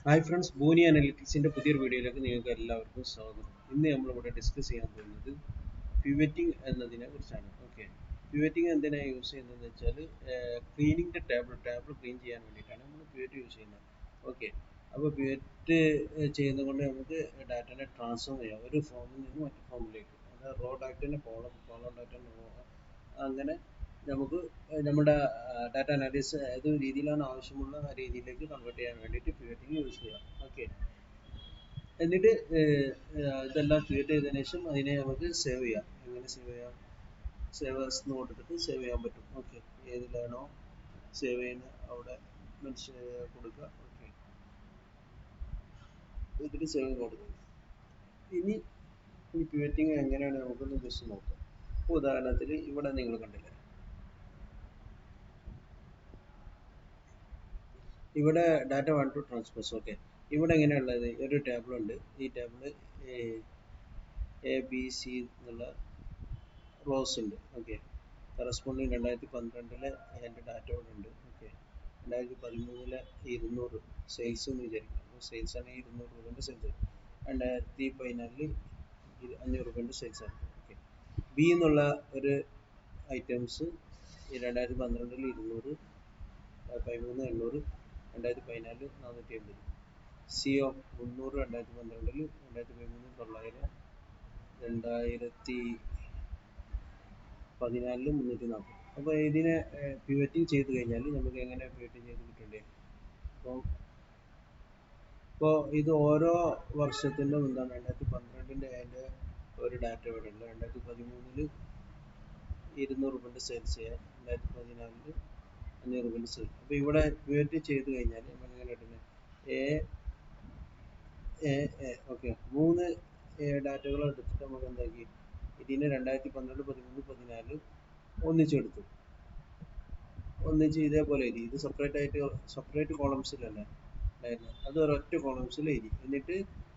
Hi friends, ബൂനി അനലിറ്റിക്സിൻ്റെ പുതിയൊരു വീഡിയോയിലേക്ക് നിങ്ങൾക്ക് എല്ലാവർക്കും സ്വാഗതം. ഇന്ന് നമ്മളിവിടെ ഡിസ്കസ് ചെയ്യാൻ പോകുന്നത് പിവറ്റിംഗ് എന്നതിനെ കുറിച്ചാണ്. ഓക്കെ, പിവറ്റിംഗ് എന്തിനാണ് യൂസ് ചെയ്യുന്നതെന്ന് വെച്ചാൽ ക്ലീനിങ് ദ ടേബിൾ ക്ലീൻ ചെയ്യാൻ വേണ്ടിയിട്ടാണ് നമ്മൾ പിവറ്റ് യൂസ് ചെയ്യുന്നത്. ഓക്കെ, അപ്പോൾ പിവറ്റ് ചെയ്യുന്നത് കൊണ്ട് നമുക്ക് ഡാറ്റനെ ട്രാൻസ്ഫോം ചെയ്യാം ഒരു ഫോമിൽ നിന്ന് മറ്റു ഫോമിലേക്ക്. അതായത് റോ ഡാറ്റനെ കോളം ഡാറ്റനെ അങ്ങനെ നമുക്ക് നമ്മുടെ ഡാറ്റ അനാലിസിസ് ഏത് രീതിയിലാണ് ആവശ്യമുള്ള ആ രീതിയിലേക്ക് കൺവേർട്ട് ചെയ്യാൻ വേണ്ടിയിട്ട് പിവറ്റിംഗ് യൂസ് ചെയ്യാം. ഓക്കെ, എന്നിട്ട് ഇതെല്ലാം ക്രിയേറ്റ് ചെയ്തതിനു ശേഷം അതിനെ നമുക്ക് സേവ് ചെയ്യാം. എങ്ങനെ സേവ് ചെയ്യാം? സേവേഴ്സ് എന്ന് കൊടുത്തിട്ട് സേവ് ചെയ്യാൻ പറ്റും. ഓക്കെ, ഏതിലാണോ സേവ് ചെയ്യുന്നത് അവിടെ മെൻഷൻ കൊടുക്കുക. ഓക്കെ, ഇതിൽ സേവ് കൊടുക്കുക. ഇനി ഈ പിവറ്റിംഗ് എങ്ങനെയാണ് നമുക്കൊന്ന് ജസ്റ്റ് നോക്കാം. ഇപ്പോൾ ഉദാഹരണത്തിന് ഇവിടെ നിങ്ങൾ കണ്ടില്ലേ, ഇവിടെ ഡാറ്റ 1 ടു ട്രാൻസ്പോസ്. ഓക്കെ, ഇവിടെ എങ്ങനെയുള്ളത്? ഒരു ടേബിൾ ഉണ്ട്. ഈ ടേബിൾ എ ബി സി എന്നുള്ള റോസ് ഉണ്ട്. ഓക്കെ, കറസ്പോണ്ടിങ് 2012 എൻ്റെ ഡാറ്റ ഇവിടെ ഉണ്ട്. ഓക്കെ, 2013 200 സെയിൽസ് എന്ന് വിചാരിക്കാം. സെയിൽസ് ആണ് 200 രൂപേൻ്റെ സെയിൽസ്. 2014 500 രൂപേൻ്റെ സെയിൽസ് ആണ്. ഓക്കെ, ബി എന്നുള്ള ഒരു ഐറ്റംസ് 2012 200, 13 800, 2014 480. സിഒ 300 2012, 2013 900, 2014 340. അപ്പോൾ ഇതിനെ പിവറ്റിംഗ് ചെയ്ത് കഴിഞ്ഞാൽ നമുക്ക് എങ്ങനെ പിവറ്റിംഗ് ചെയ്ത് കിട്ടണ്ടേ? ഇപ്പോൾ ഇത് ഓരോ വർഷത്തിൻ്റെ എന്താണ് 2012 അതിൻ്റെ ഒരു ഡാറ്റ ഇവിടെ ഉണ്ട്. 2013 200 രൂപേൻ്റെ സെയിൽസ് ചെയ്യാം, 2014 500 രൂപേൻ്റെ സെയിൽസ്. അപ്പോൾ ഇവിടെ പിവറ്റ് ചെയ്ത് കഴിഞ്ഞാൽ നമുക്ക് എങ്ങനെ കിട്ടുന്നത്? ഓക്കെ, 3 ഡാറ്റകൾ എടുത്തിട്ട് നമുക്ക് എന്താക്കി ഇതിനെ 2012 13 14 ഒന്നിച്ചെടുത്തു. ഒന്നിച്ച് ഇതേപോലെ എഴുതി. ഇത് സെപ്പറേറ്റ് കോളംസിലല്ലേ ഉണ്ടായിരുന്നത്, അത് ഒരൊറ്റ കോളംസിൽ എഴുതി. എന്നിട്ട്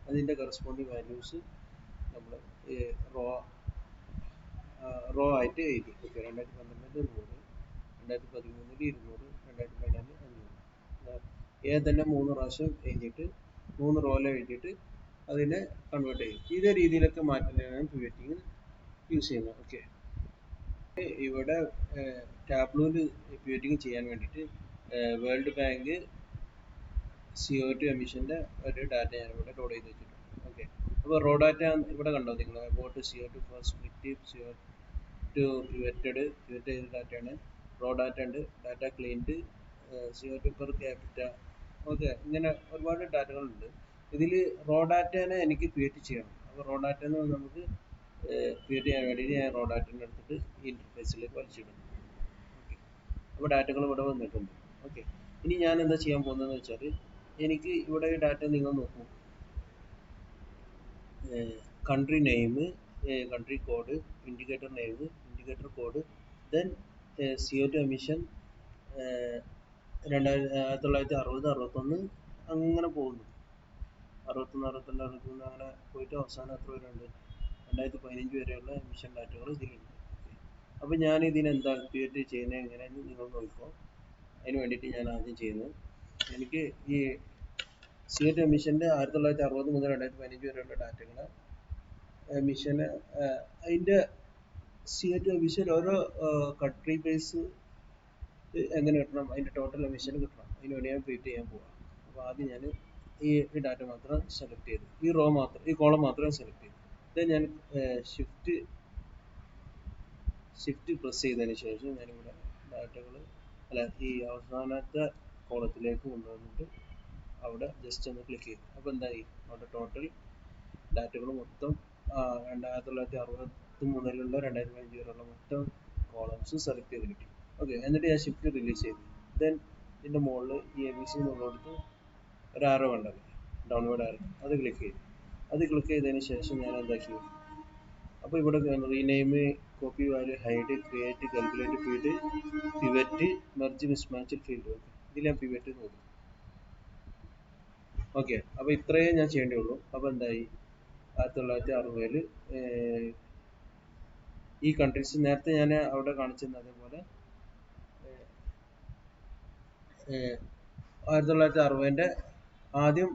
അതിൻ്റെ കറസ്പോണ്ടിങ് വാല്യൂസ് നമ്മൾ റോ ആയിട്ട് എഴുതി. ഓക്കെ, 2012 100, 2013 200, 2014 500. തന്നെ 3 പ്രാവശ്യം എഴുതിയിട്ട് 3 റോയിൽ എഴുതിയിട്ട് അതിനെ കൺവേർട്ട് ചെയ്യും. ഇതേ രീതിയിലൊക്കെ മാറ്റുന്നതാണ് പിവറ്റിംഗ് യൂസ് ചെയ്യുന്നത്. ഓക്കെ, ഇവിടെ ടാബ്ലൂവിൽ പിവറ്റിംഗ് ചെയ്യാൻ വേണ്ടിയിട്ട് വേൾഡ് ബാങ്ക് CO2 എമിഷൻ്റെ ഒരു ഡാറ്റ ഞാനിവിടെ ലോഡ് ചെയ്ത് വെച്ചിട്ടുണ്ട്. ഓക്കെ, അപ്പോൾ റോ ഡാറ്റ ഇവിടെ കണ്ടോ നിങ്ങൾ? About CO2 four split, CO2 pivot ചെയ്ത ഡാറ്റയാണ്. റോ ഡാറ്റ ഉണ്ട്, data cleaned, CO2 per capita. Okay, ഇങ്ങനെ ഒരുപാട് ഡാറ്റകളുണ്ട്. ഇതിൽ റോ ഡാറ്റേനെ എനിക്ക് ക്രിയേറ്റ് ചെയ്യണം. അപ്പോൾ റോ ഡാറ്റേനെ നമുക്ക് ക്രിയേറ്റ് ചെയ്യാൻ വേണ്ടിയിട്ട് ഞാൻ റോ ഡാറ്റേനെ എടുത്തിട്ട് ഈ ഇൻ്റർഫേസിലേക്ക് വലിച്ചിടും. ഓക്കെ, അപ്പോൾ ഡാറ്റകൾ ഇവിടെ വന്നിട്ടുണ്ട്. ഓക്കെ, ഇനി ഞാൻ എന്താ ചെയ്യാൻ പോകുന്നതെന്ന് വെച്ചാൽ, എനിക്ക് ഇവിടെ ഈ ഡാറ്റ നിങ്ങൾ നോക്കൂ. Country name, country code, indicator name, indicator code, then CO2 emission 1960 61 അങ്ങനെ പോകുന്നു. 61 62 63 അങ്ങനെ പോയിട്ട് അവസാനം എത്ര വരെയുണ്ട്? 2015 വരെയുള്ള എമിഷൻ ഡാറ്റകൾ ഇതിലുണ്ട്. അപ്പോൾ ഞാൻ ഇതിനെന്താ ക്രിയേറ്റ് ചെയ്യുന്നത് എങ്ങനെയെന്ന് നിങ്ങൾ നോക്കിക്കോ. അതിന് വേണ്ടിയിട്ട് ഞാൻ ആദ്യം ചെയ്യുന്നത്, എനിക്ക് ഈ CO2 എമിഷൻ്റെ 1960 മുതൽ 2015 വരെയുള്ള ഡാറ്റകളെ എമിഷന് അതിൻ്റെ CO2 എമിഷൻ ഓരോ കൺട്രി ബേസ് എങ്ങനെ കിട്ടണം, അതിൻ്റെ ടോട്ടൽ എമിഷൻ കിട്ടണം. അതിന് വേണ്ടി ഞാൻ ക്രിയേറ്റ് ചെയ്യാൻ പോവാം. അപ്പോൾ ആദ്യം ഞാൻ ഈ ഡാറ്റ മാത്രം സെലക്ട് ചെയ്തു, ഈ കോളം മാത്രം സെലക്ട് ചെയ്തു. ഇത് ഞാൻ ഷിഫ്റ്റ് പ്രസ് ചെയ്തതിന് ശേഷം ഞാനിവിടെ ഡാറ്റകൾ ഈ അവസാനത്തെ കോളത്തിലേക്ക് കൊണ്ടുവന്നിട്ട് അവിടെ ജസ്റ്റ് ഒന്ന് ക്ലിക്ക് ചെയ്തു. അപ്പോൾ എന്തായി? അവിടെ ടോട്ടൽ ഡാറ്റകൾ മൊത്തം 1960 മുതലുള്ള 2015 വരെയുള്ള മൊത്തം കോളംസ് സെലക്ട് ചെയ്ത് കിട്ടി. ഓക്കെ, എന്നിട്ട് ഞാൻ ഷിഫ്റ്റ് റിലീസ് ചെയ്തു. ദെൻ ഇതിൻ്റെ മുകളിൽ ഈ ABC എന്നുള്ളടത്ത് ഒരു ആരോ കണ്ടത്, ഡൗൺവേർഡ് ആരോ, അത് ക്ലിക്ക് ചെയ്തു. അത് ക്ലിക്ക് ചെയ്തതിന് ശേഷം ഞാൻ എന്താക്കി, അപ്പോൾ ഇവിടെ rename, copy value, hide, create, calculate, feed, pivot, merge, mismatch, field. ഇതിൽ ഞാൻ പിവറ്റ് നോക്കും. ഓക്കെ, അപ്പോൾ ഇത്രയേ ഞാൻ ചെയ്യേണ്ടിയുള്ളൂ. അപ്പോൾ എന്തായി? 1960 ഈ കൺട്രീസ് നേരത്തെ ഞാൻ അവിടെ കാണിച്ചിരുന്ന അതേപോലെ 1960 ആദ്യം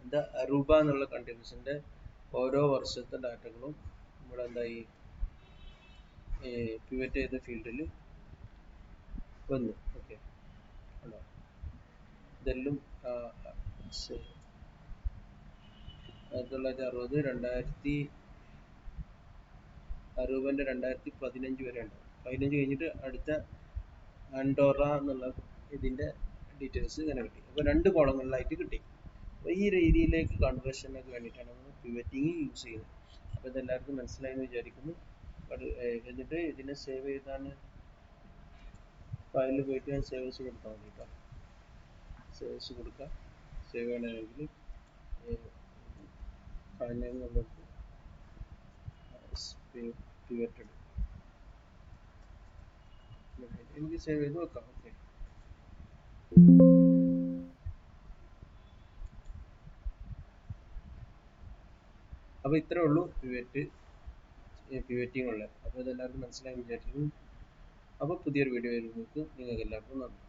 എന്താ അറൂബ എന്നുള്ള കണ്ടിന്യൂസിന്റെ ഓരോ വർഷത്തെ ഡാറ്റകളും ഇവിടെ എന്തായി പിവറ്റ് ചെയ്ത ഫീൽഡിൽ വന്നു. ഓക്കെ, ഇതെല്ലാം 1960 അറൂബന്റെ 2015 വരെ ഉണ്ടാവും. 15 കഴിഞ്ഞിട്ട് അടുത്ത ആൻഡോറ എന്നുള്ള ഇതിന്റെ ഡീറ്റെയിൽസ് ഇങ്ങനെ കിട്ടി. അപ്പോൾ 2 കോളങ്ങളിലായിട്ട് കിട്ടി. അപ്പോൾ ഈ രീതിയിലേക്ക് കൺവേർഷനൊക്കെ വേണ്ടിയിട്ടാണ് നമ്മൾ പിവറ്റിങ് യൂസ് ചെയ്യുന്നത്. അപ്പോൾ ഇതെല്ലാവർക്കും മനസ്സിലായി എന്ന് വിചാരിക്കുന്നു. എന്നിട്ട് ഇതിനെ സേവ് ചെയ്താണ് ഫയലിൽ പോയിട്ട് ഞാൻ സേവേഴ്സ് കൊടുത്താൽ മതി കേട്ടോ. സേവേഴ്സ് കൊടുക്കുക. സേവ് ചെയ്യണമെങ്കിൽ ഫയൽ നെയിം നമ്മൾക്ക് പിവറ്റഡ് എനിക്ക് സേവ് ചെയ്ത് വെക്കാം. ഓക്കെ, അപ്പോൾ ഇത്രേ ഉള്ളൂ പിവറ്റിംഗ് ഉള്ളത്. അപ്പോൾ ഇതെല്ലാവർക്കും മനസ്സിലായി വിചാരിക്കുന്നു. അപ്പോൾ പുതിയൊരു വീഡിയോ വരുമ്പോഴേക്കും നിങ്ങൾക്ക് എല്ലാവർക്കും നന്ദി.